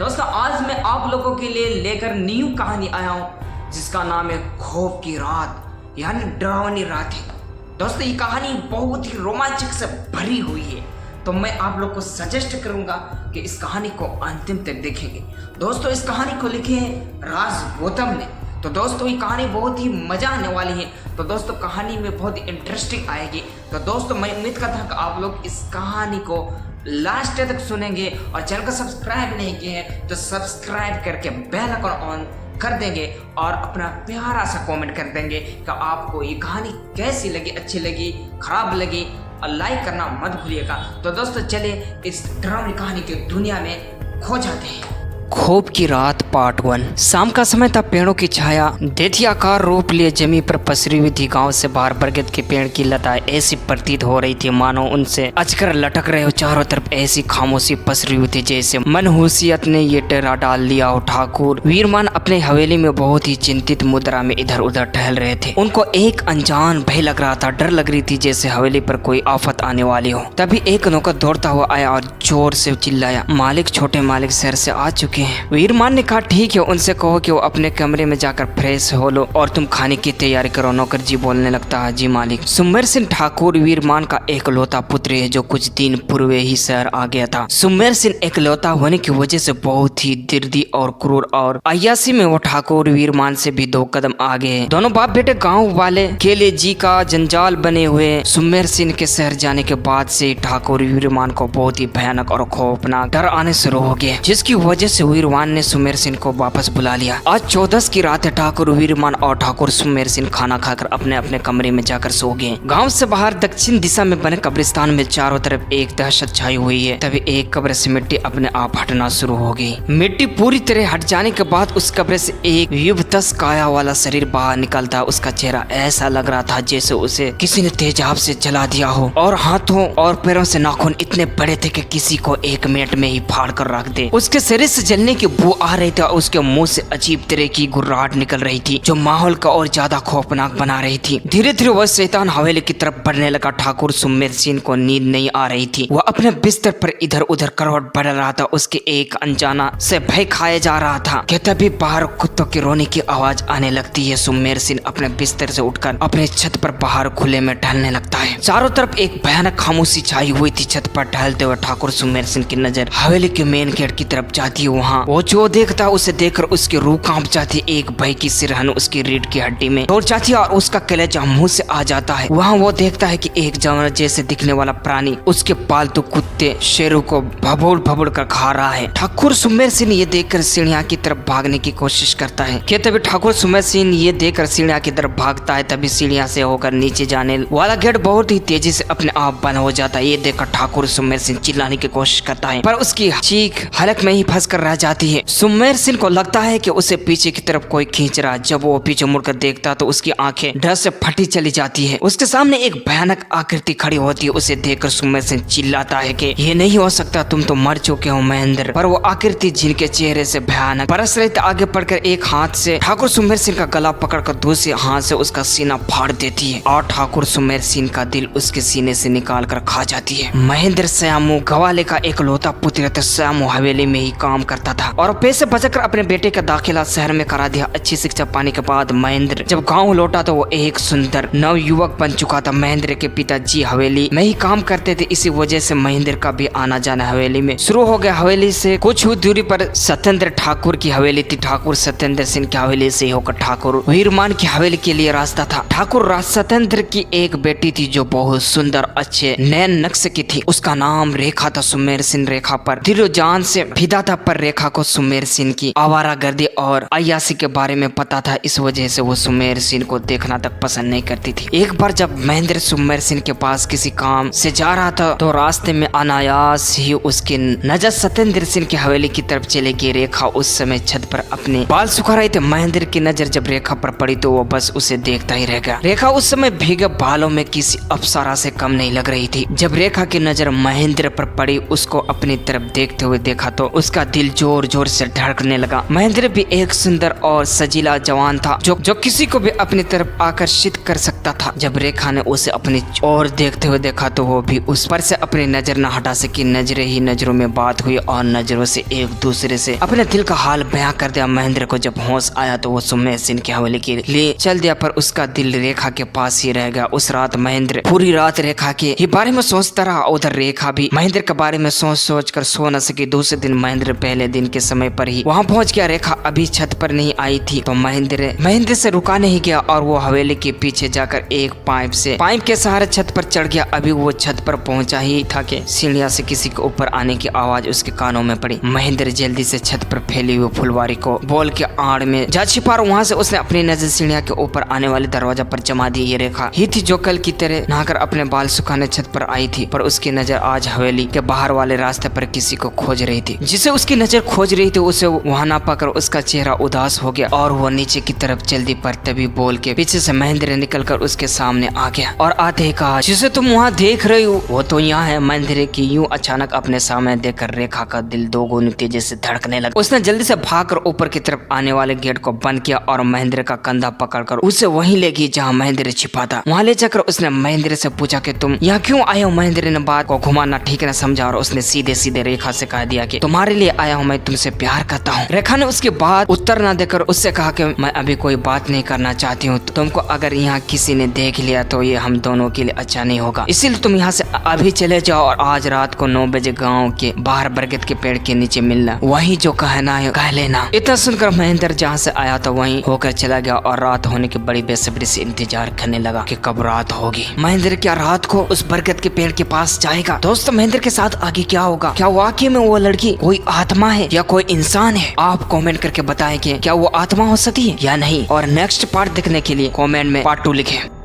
दोस्तों आज मैं आप लोगों के लिए लेकर न्यू कहानी आया हूँ जिसका नाम है खौफ की रात यानी डरावनी रात है। दोस्तों ये कहानी बहुत ही रोमांचक से भरी हुई है, तो मैं आप लोग को सजेस्ट करूंगा कि इस कहानी को अंतिम तक देखेंगे। दोस्तों इस कहानी को लिखे हैं राज गौतम ने। तो दोस्तों ये कहानी बहुत ही मजा आने वाली है। तो दोस्तों कहानी में बहुत ही इंटरेस्टिंग आएगी। तो दोस्तों मैं उम्मीद करता हूँ कि आप लोग इस कहानी को लास्ट तक सुनेंगे और चैनल को सब्सक्राइब नहीं किए हैं तो सब्सक्राइब करके बेल आइकन ऑन कर देंगे और अपना प्यारा सा कमेंट कर देंगे कि आपको ये कहानी कैसी लगी, अच्छी लगी, खराब लगी, और लाइक करना मत भूलिएगा। तो दोस्तों चलिए इस डरावनी कहानी की दुनिया में खो जाते हैं। खौफ की रात पार्ट 1। शाम का समय था। पेड़ों की छाया दैत्याकार रूप लिए जमीन पर पसरी हुई थी। गांव से बाहर बरगद के पेड़ की लताएं ऐसी प्रतीत हो रही थी मानो उनसे अजगर लटक रहे हो। चारों तरफ ऐसी खामोशी पसरी हुई थी जैसे मनहूसियत ने ये डेरा डाल लिया हो। ठाकुर वीरमान अपने हवेली में बहुत ही चिंतित मुद्रा में इधर उधर टहल रहे थे। उनको एक अनजान भय लग रहा था, डर लग रही थी जैसे हवेली पर कोई आफत आने वाली हो। तभी एक नौकर दौड़ता हुआ आया और जोर से चिल्लाया, मालिक, छोटे मालिक शहर से आ चुके हैं। वीरमान ने कहा, ठीक है, उनसे कहो कि वो अपने कमरे में जाकर फ्रेश हो लो और तुम खाने की तैयारी करो। नौकर जी बोलने लगता है, जी मालिक। सुमेर सिंह ठाकुर वीरमान का एकलौता पुत्र है जो कुछ दिन पूर्व ही शहर आ गया था। सुमेर सिंह एकलौता होने की वजह से बहुत ही दिर्दी और क्रूर और अय्यासी में वो ठाकुर वीरमान से भी 2 कदम आगे है। दोनों बाप बेटे गाँव वाले के लिए जी का जंजाल बने हुए। सुमेर सिंह के शहर जाने के बाद से ठाकुर वीरमान को बहुत ही भयानक और खौफनाक डर आने शुरू हो गया, जिसकी वजह से वीरमान ने सुमेर सिंह को वापस बुला लिया। आज 14 की रात है। ठाकुर वीरमान और ठाकुर सुमेर सिंह खाना खाकर अपने अपने कमरे में जाकर सो गए। गांव से बाहर दक्षिण दिशा में बने कब्रिस्तान में चारों तरफ एक दहशत छाई हुई है। तभी एक कब्र से मिट्टी अपने आप हटना शुरू हो गई। मिट्टी पूरी तरह हट जाने के बाद उस कब्र से एक युवतस काया वाला शरीर बाहर निकलता। उसका चेहरा ऐसा लग रहा था जैसे उसे किसी ने तेजाब से जला दिया हो और हाथों और पैरों से नाखून इतने बड़े थे कि किसी को 1 मिनट में ही फाड़ कर रख दे। उसके शरीर से जलने की बू आ रही थी और उसके मुंह से अजीब तरह की गुर्राहट निकल रही थी जो माहौल का और ज्यादा खौफनाक बना रही थी। धीरे धीरे वह शैतान हवेली की तरफ बढ़ने लगा। ठाकुर सुमेर सिंह को नींद नहीं आ रही थी। वह अपने बिस्तर पर इधर उधर करवट बदल रहा था। उसके एक अनजाना से भय खाया जा रहा था कि तभी बाहर कुत्तों के रोने की आवाज आने लगती है। सुमेर सिंह अपने बिस्तर से उठकर अपने छत पर बाहर खुले में टहलने लगता है। चारों तरफ एक भयानक खामोशी छाई हुई थी। छत पर टहलते हुए ठाकुर सुमेर सिंह की नजर हवेली के मेन गेट की तरफ जाती है। वहाँ वो जो देखता उसे देखकर उसकी रूह कांप जाती। एक भय की सिरहन उसकी रीढ़ की हड्डी में दौड़ जाती है और उसका कलेजा मुंह से आ जाता है। वहाँ वो देखता है कि एक जानवर जैसे दिखने वाला प्राणी उसके पालतू कुत्ते शेरों को भभोड़ भभोड़ कर खा रहा है। ठाकुर सुमेर सिंह ये देखकर सीढ़ियां की तरफ भागने की कोशिश करता है कि तभी ठाकुर सुमेर सिंह ये देखकर सीढ़ियां की तरफ भागता है। तभी सीढ़ियां से होकर नीचे जाने वाला गेट बहुत ही तेजी से अपने आप बंद हो जाता है। ये देखकर ठाकुर सुमेर सिंह चिल्लाने की कोशिश करता है पर उसकी चीख हलक में ही फंस कर रह जाती है। सुमेर सिंह को लगता है कि उसे पीछे की तरफ कोई खींच रहा है। जब वो पीछे मुड़कर देखता तो उसकी आंखें डर से फटी चली जाती है। उसके सामने एक भयानक आकृति खड़ी होती है। उसे देखकर सुमेर सिंह चिल्लाता है कि ये नहीं हो सकता, तुम तो मर चुके हो महेंद्र। पर वो आकृति जिनके चेहरे से भयानक परस रही थी आगे बढ़कर एक हाथ से ठाकुर सुमेर सिंह का गला पकड़कर दूसरे हाथ से उसका सीना फाड़ देती है और ठाकुर सुमेर सिंह का दिल उसके सीने से निकाल कर खा जाती है। महेंद्र श्यामू गवाले का एकलौता पुत्र था। श्यामू हवेली में ही काम करता था और पैसे बचाकर अपने बेटे का दाखिला शहर में करा दिया। अच्छी शिक्षा पाने के बाद महेंद्र जब गांव लौटा तो वो एक सुंदर नव युवक बन चुका था। महेंद्र के पिताजी हवेली में ही काम करते थे, इसी वजह से महेंद्र का भी आना जाना हवेली में शुरू हो गया। हवेली से कुछ दूरी पर सत्येंद्र ठाकुर की हवेली थी। ठाकुर सत्येंद्र सिंह की हवेली से होकर ठाकुर वीरमान की हवेली के लिए रास्ता था। ठाकुर सत्येंद्र की एक बेटी थी जो बहुत सुंदर अच्छे नैन नक्श की थी। उसका नाम रेखा था। सुमेर सिंह रेखा पर दिलो जान से फिदा था, पर रेखा को सुमेर सिंह की आवारागर्दी और अय्यासी के बारे में पता था। इस वजह से वो सुमेर सिंह को देखना तक पसंद नहीं करती थी। एक बार जब महेंद्र सुमेर सिंह के पास किसी काम से जा रहा था तो रास्ते में अनायास ही उसकी नजर सत्येंद्र सिंह की हवेली की तरफ चली गई। रेखा उस समय छत पर अपने बाल सुखा रही थी। महेंद्र की नजर जब रेखा पर पड़ी तो वो बस उसे देखता ही रह गया। रेखा उस समय भीगे बालों में किसी अप्सरा से कम नहीं लग रही थी। जब रेखा की नजर महेंद्र पर पड़ी, उसको अपनी तरफ देखते हुए देखा तो उसका दिल जोर जोर से धड़कने लगा। महेंद्र भी एक सुंदर और सजीला जवान था जो किसी को भी अपनी तरफ आकर्षित कर सकता था। जब रेखा ने उसे अपनी ओर देखते हुए देखा तो वो भी उस पर से अपनी नजर न हटा सकी। नजरें ही नजरों में बात हुई और नजरों से एक दूसरे से अपने दिल का हाल बयां कर दिया। महेंद्र को जब होश आया तो वो सुमेर सिंह की हवेली के लिए चल दिया, पर उसका दिल रेखा के पास ही रह गया। उस रात महेंद्र पूरी रात रेखा के ही बारे में सोचता रहा। उधर रेखा भी महेंद्र के बारे में सोच कर सो न सकी। दूसरे दिन महेंद्र पहले दिन के समय पर ही वहाँ पहुँच गया। रेखा अभी छत पर नहीं आई थी तो महेंद्र से रुका नहीं गया और वो हवेली के पीछे जाकर एक पाइप के सहारे छत पर चढ़ गया। अभी वो छत पर पहुंचा ही था कि सीढ़ियां से किसी के ऊपर आने की आवाज उसके कानों में पड़ी। महेंद्र जल्दी से छत पर फैली हुई फुलवारी को बॉल के आड़ में जा छिपा। वहां से उसने अपनी नजर सीढ़ियां के ऊपर आने वाले दरवाजा पर जमा दी। ये रेखा ही थी जो कल की तरह नहाकर अपने बाल सुखाने छत पर आई थी, पर उसकी नजर आज हवेली के बाहर वाले रास्ते पर किसी को खोज रही थी। जिसे उसकी नजर खोज रही थी उसे वहां ना पाकर उसका चेहरा उदास हो गया और वो नीचे की तरफ चल दी। पर तभी बॉल के पीछे से महेंद्र निकलकर उसके सामने आ गया और आते ही कहा, जिसे तुम वहाँ देख रही हो वो तो यहाँ है। महेंद्र की यूं अचानक अपने सामने देखकर रेखा का दिल दो गुनी तेजी से धड़कने लगा। उसने जल्दी से भागकर ऊपर की तरफ आने वाले गेट को बंद किया और महेंद्र का कंधा पकड़कर उसे वहीं ले गई जहाँ महेंद्र छिपा था। वहाँ ले जाकर उसने महेंद्र से पूछा कि तुम यहाँ क्यों आए हो। महेंद्र ने बात को घुमाना ठीक न समझा और उसने सीधे सीधे रेखा से कह दिया कि तुम्हारे लिए आया हूँ, मैं तुमसे प्यार करता हूँ। रेखा ने उसकी बात उत्तर न देकर उससे कहा कि मैं अभी कोई बात नहीं करना चाहती हूँ। तुमको अगर यहाँ किसी ने देख लिया तो ये हम दोनों के लिए अच्छा नहीं होगा, इसीलिए तुम यहाँ से अभी चले जाओ और आज रात को 9 बजे गांव के बाहर बरगद के पेड़ के नीचे मिलना। वहीं जो कहना है कह लेना। इतना सुनकर महेंद्र जहाँ से आया था वहीं होकर चला गया और रात होने की बड़ी बेसब्री से इंतजार करने लगा कि कब रात होगी। महेंद्र क्या रात को उस बरगद के पेड़ के पास जाएगा? दोस्तों, महेंद्र के साथ आगे क्या होगा? क्या वाकई में वो लड़की कोई आत्मा है या कोई इंसान है? आप कमेंट करके बताएं कि क्या वो आत्मा हो सकती है या नहीं। और नेक्स्ट पार्ट देखने के लिए कमेंट में पार्ट 2 लिखें।